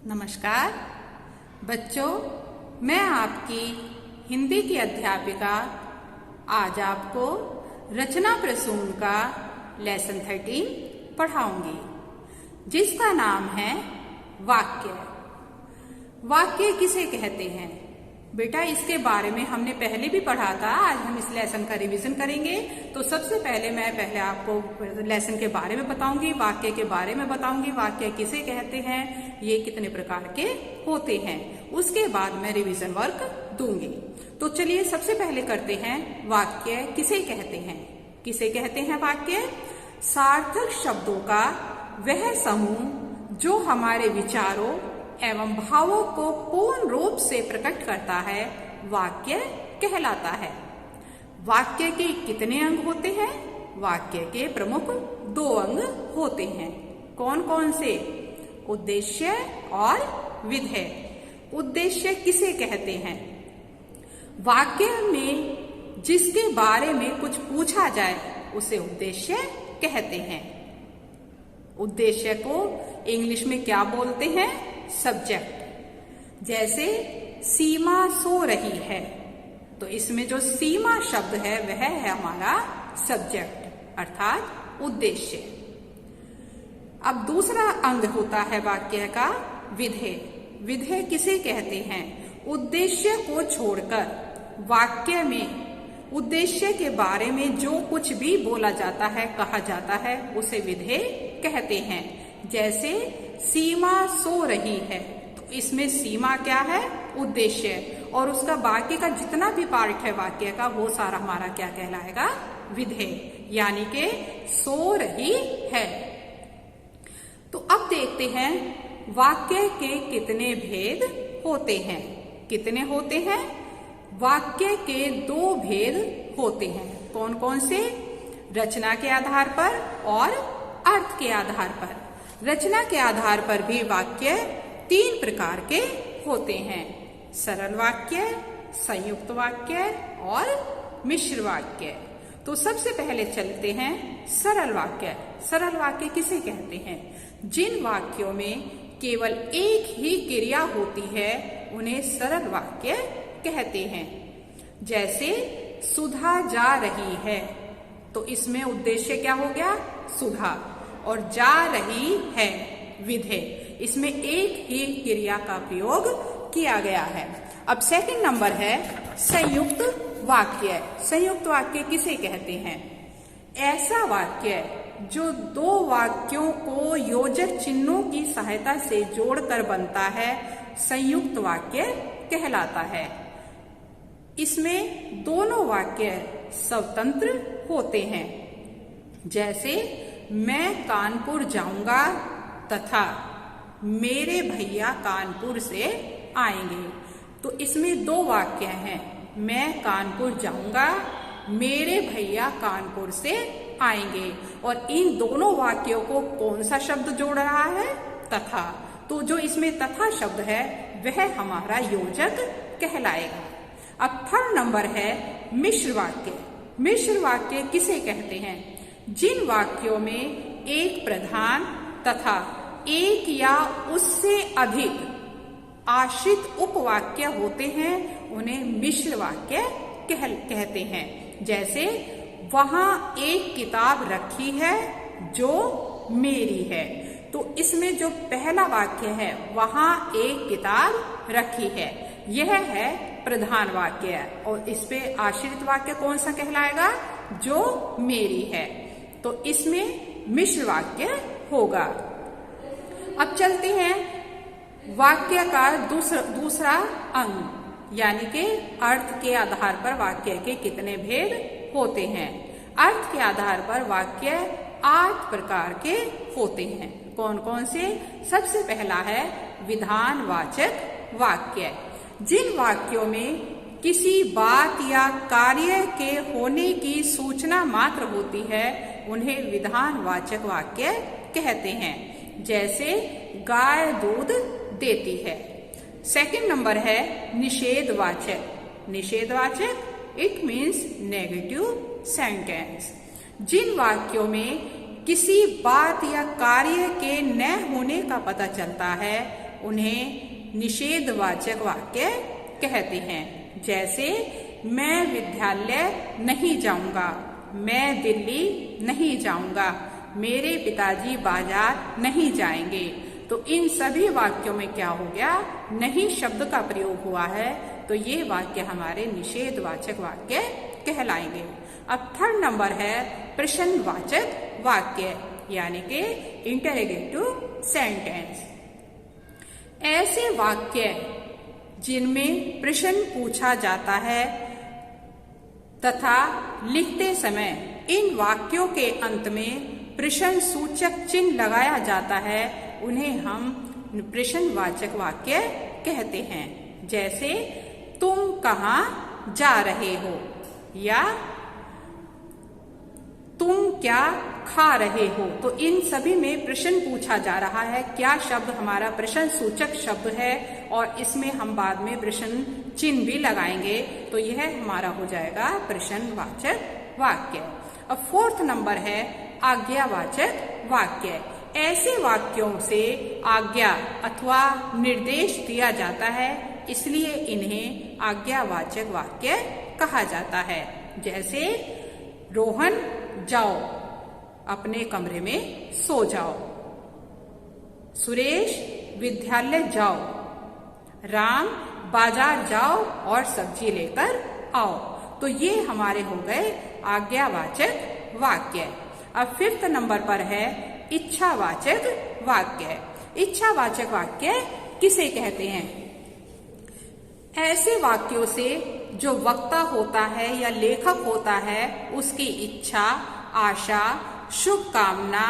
नमस्कार बच्चों, मैं आपकी हिंदी की अध्यापिका आज आपको रचना प्रसून का लेसन 13 पढ़ाऊंगी, जिसका नाम है वाक्य। वाक्य किसे कहते हैं? बेटा, इसके बारे में हमने पहले भी पढ़ा था। आज हम इस लेसन का रिवीजन करेंगे। तो सबसे पहले आपको लेसन के बारे में बताऊंगी, वाक्य के बारे में बताऊंगी, वाक्य किसे कहते हैं, ये कितने प्रकार के होते हैं। उसके बाद मैं रिवीजन वर्क दूंगी। तो चलिए सबसे पहले करते हैं, वाक्य किसे कहते हैं। किसे कहते हैं वाक्य? सार्थक शब्दों का वह समूह जो हमारे विचारों एवं भावों को पूर्ण रूप से प्रकट करता है, वाक्य कहलाता है। वाक्य के कितने अंग होते हैं? वाक्य के प्रमुख 2 अंग होते हैं। कौन कौन से? उद्देश्य और विधेय। उद्देश्य किसे कहते हैं? वाक्य में जिसके बारे में कुछ पूछा जाए उसे उद्देश्य कहते हैं। उद्देश्य को इंग्लिश में क्या बोलते हैं? सब्जेक्ट। जैसे सीमा सो रही है, तो इसमें जो सीमा शब्द है वह है हमारा सब्जेक्ट अर्थात उद्देश्य। अब दूसरा अंग होता है वाक्य का विधेय। विधेय किसे कहते हैं? उद्देश्य को छोड़कर वाक्य में उद्देश्य के बारे में जो कुछ भी बोला जाता है, कहा जाता है, उसे विधेय कहते हैं। जैसे सीमा सो रही है, तो इसमें सीमा क्या है? उद्देश्य। और उसका बाकी का जितना भी पार्ट है वाक्य का, वो सारा हमारा क्या कहलाएगा? विधेय। यानी कि सो रही है। तो अब देखते हैं वाक्य के कितने भेद होते हैं। कितने होते हैं? वाक्य के 2 भेद होते हैं। कौन कौन से? रचना के आधार पर और अर्थ के आधार पर। रचना के आधार पर भी वाक्य 3 प्रकार के होते हैं: सरल वाक्य, संयुक्त वाक्य और मिश्र वाक्य। तो सबसे पहले चलते हैं सरल वाक्य। सरल वाक्य किसे कहते हैं? जिन वाक्यों में केवल एक ही क्रिया होती है उन्हें सरल वाक्य कहते हैं। जैसे सुधा जा रही है, तो इसमें उद्देश्य क्या हो गया? सुधा। और जा रही है विधेय। इसमें एक ही क्रिया का प्रयोग किया गया है। अब सेकंड नंबर है संयुक्त वाक्य। संयुक्त वाक्य किसे कहते हैं? ऐसा वाक्य जो 2 वाक्यों को योजक चिन्हों की सहायता से जोड़कर बनता है, संयुक्त वाक्य कहलाता है। इसमें दोनों वाक्य स्वतंत्र होते हैं। जैसे मैं कानपुर जाऊंगा तथा मेरे भैया कानपुर से आएंगे। तो इसमें 2 वाक्य हैं, मैं कानपुर जाऊंगा, मेरे भैया कानपुर से आएंगे। और इन दोनों वाक्यों को कौन सा शब्द जोड़ रहा है? तथा। तो जो इसमें तथा शब्द है वह हमारा योजक कहलाएगा। अब थर्ड नंबर है मिश्र वाक्य। मिश्र वाक्य किसे कहते हैं? जिन वाक्यों में एक प्रधान तथा एक या उससे अधिक आश्रित उपवाक्य होते हैं, उन्हें मिश्र वाक्य कहते हैं। जैसे वहां एक किताब रखी है जो मेरी है। तो इसमें जो पहला वाक्य है, वहां एक किताब रखी है, यह है प्रधान वाक्य। और इस पे आश्रित वाक्य कौन सा कहलाएगा? जो मेरी है। तो इसमें मिश्र वाक्य होगा। अब चलते हैं वाक्य का दूसरा अंग, यानी कि अर्थ के आधार पर वाक्य के कितने भेद होते हैं। अर्थ के आधार पर वाक्य 8 प्रकार के होते हैं। कौन कौन से? सबसे पहला है विधानवाचक वाक्य। जिन वाक्यों में किसी बात या कार्य के होने की सूचना मात्र होती है, उन्हें विधानवाचक वाक्य कहते हैं। जैसे गाय दूध देती है। सेकंड नंबर है निषेधवाचक। निषेधवाचक इट मीन्स नेगेटिव सेंटेंस। जिन वाक्यों में किसी बात या कार्य के न होने का पता चलता है उन्हें निषेधवाचक वाक्य कहते हैं। जैसे मैं विद्यालय नहीं जाऊंगा, मैं दिल्ली नहीं जाऊंगा, मेरे पिताजी बाजार नहीं जाएंगे। तो इन सभी वाक्यों में क्या हो गया, नहीं शब्द का प्रयोग हुआ है, तो ये वाक्य हमारे निषेधवाचक वाक्य कहलाएंगे। अब थर्ड नंबर है प्रश्नवाचक वाक्य, यानी कि इंटरोगेटिव सेंटेंस। ऐसे वाक्य जिनमें प्रश्न पूछा जाता है तथा लिखते समय इन वाक्यों के अंत में प्रश्न सूचक चिन्ह लगाया जाता है, उन्हें हम प्रश्नवाचक वाक्य कहते हैं। जैसे तुम कहाँ जा रहे हो, या तुम क्या खा रहे हो। तो इन सभी में प्रश्न पूछा जा रहा है, क्या शब्द हमारा प्रश्न सूचक शब्द है और इसमें हम बाद में प्रश्न चिन्ह भी लगाएंगे, तो यह हमारा हो जाएगा प्रश्नवाचक वाक्य। अब फोर्थ नंबर है आज्ञावाचक वाक्य। ऐसे वाक्यों से आज्ञा अथवा निर्देश दिया जाता है, इसलिए इन्हें आज्ञावाचक वाक्य कहा जाता है। जैसे रोहन जाओ, अपने कमरे में सो जाओ। सुरेश विद्यालय जाओ, राम बाजार जाओ और सब्जी लेकर आओ। तो ये हमारे हो गए आज्ञावाचक वाक्य। अब फिफ्थ नंबर पर है इच्छावाचक वाक्य। इच्छावाचक वाक्य किसे कहते हैं? ऐसे वाक्यों से जो वक्ता होता है या लेखक होता है उसकी इच्छा, आशा, शुभकामना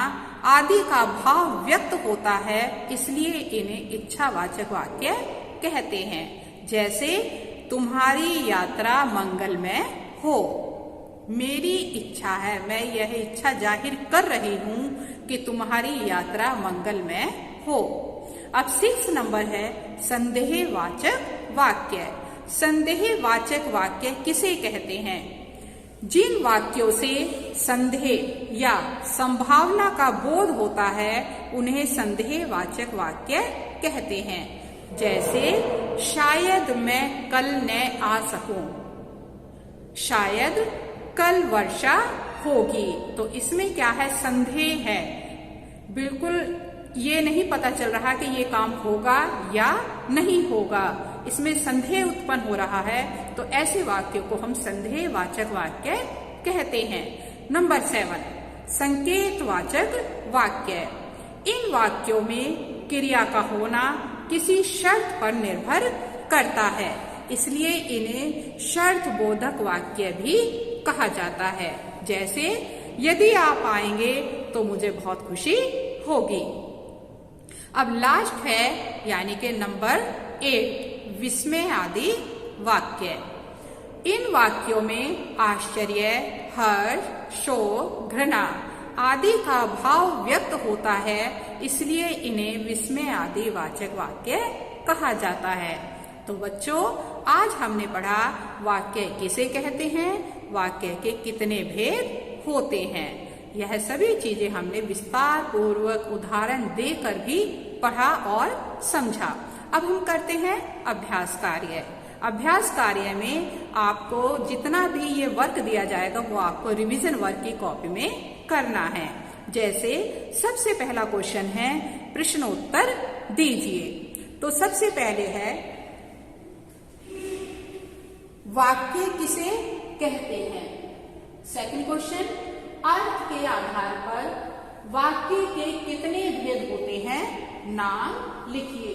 आदि का भाव व्यक्त होता है, इसलिए इन्हें इच्छावाचक वाक्य कहते हैं। जैसे तुम्हारी यात्रा मंगलमय हो, मेरी इच्छा है, मैं यह इच्छा जाहिर कर रही हूं कि तुम्हारी यात्रा मंगलमय हो। अब 6 नंबर है संदेहवाचक वाक्य। संदेहवाचक वाक्य किसे कहते हैं? जिन वाक्यों से संदेह या संभावना का बोध होता है उन्हें संदेहवाचक वाक्य कहते हैं। जैसे शायद मैं कल न आ सकूं, शायद कल वर्षा होगी। तो इसमें क्या है, संदेह है, बिल्कुल ये नहीं पता चल रहा कि ये काम होगा या नहीं होगा, इसमें संदेह उत्पन्न हो रहा है, तो ऐसे वाक्यों को हम संदेहवाचक वाक्य कहते हैं। नंबर 7 संकेतवाचक वाक्य। इन वाक्यों में क्रिया का होना किसी शर्त पर निर्भर करता है, इसलिए इन्हें शर्त बोधक वाक्य भी कहा जाता है। जैसे यदि आप आएंगे तो मुझे बहुत खुशी होगी। अब लास्ट है यानी कि नंबर 8 विस्मय आदि वाक्य। इन वाक्यों में आश्चर्य, हर्ष, शोक, घृणा आदि का भाव व्यक्त होता है, इसलिए इन्हें विस्मय आदि वाचक वाक्य कहा जाता है। तो बच्चों, आज हमने पढ़ा वाक्य किसे कहते हैं, वाक्य के कितने भेद होते हैं। यह सभी चीजें हमने विस्तार पूर्वक उदाहरण देकर भी पढ़ा और समझा। अब हम करते हैं अभ्यास कार्य। अभ्यास कार्य में आपको जितना भी ये वर्क दिया जाएगा वो आपको रिवीजन वर्क की कॉपी में करना है। जैसे सबसे पहला क्वेश्चन है प्रश्नोत्तर दीजिए। तो सबसे पहले है वाक्य किसे कहते हैं। सेकंड क्वेश्चन, अर्थ के आधार पर वाक्य के कितने भेद होते हैं, नाम लिखिए।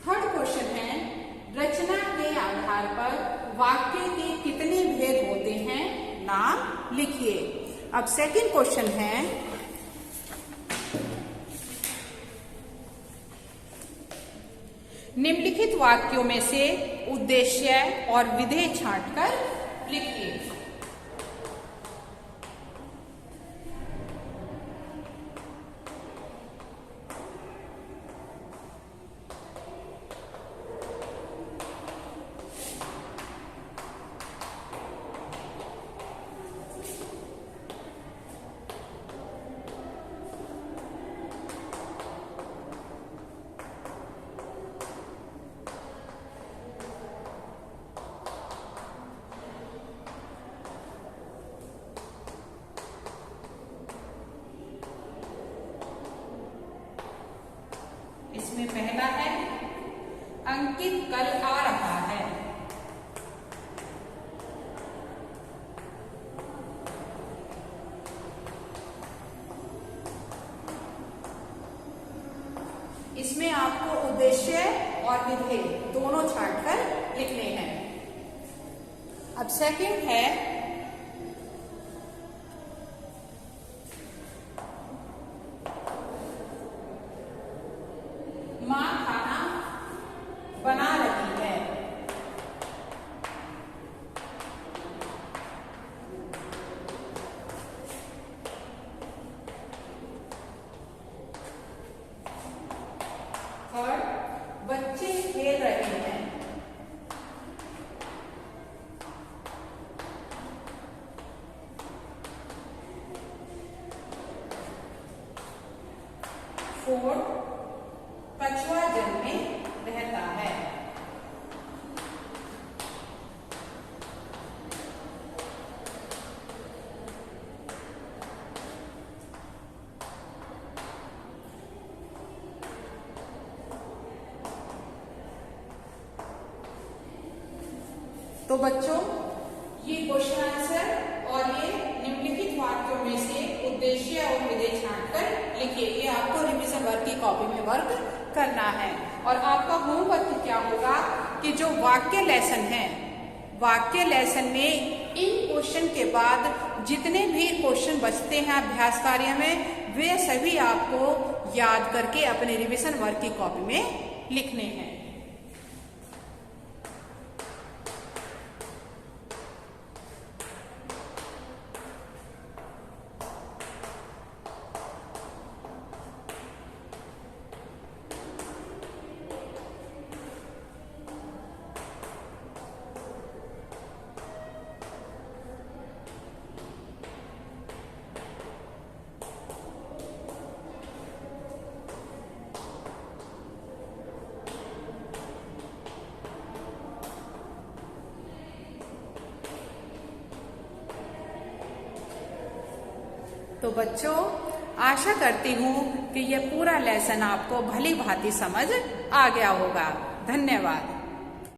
थर्ड क्वेश्चन है रचना के आधार पर वाक्य के कितने भेद होते हैं, नाम लिखिए। अब सेकंड क्वेश्चन है निम्नलिखित वाक्यों में से उद्देश्य और विधेय छांटकर लिखिए। उद्देश्य और विधेय दोनों छांटकर लिखने हैं। अब सेकंड है माँ खाना बना रही है। और बच्चे खेल रहे हैं। फोर्थ, कछुआ जल में रहता है। तो बच्चों, ये क्वेश्चन आंसर और ये निम्नलिखित वाक्यों में से उद्देश्य और विधेय छांटकर लिखिए। ये आपको रिवीजन वर्क की कॉपी में वर्क करना है। और आपका होमवर्क क्या होगा कि जो वाक्य लेसन है, वाक्य लेसन में इन क्वेश्चन के बाद जितने भी क्वेश्चन बचते हैं अभ्यास कार्य में, वे सभी आपको याद करके अपने रिवीजन वर्क की कॉपी में लिखने हैं। तो बच्चों, आशा करती हूँ कि यह पूरा लेसन आपको भली भांति समझ आ गया होगा। धन्यवाद।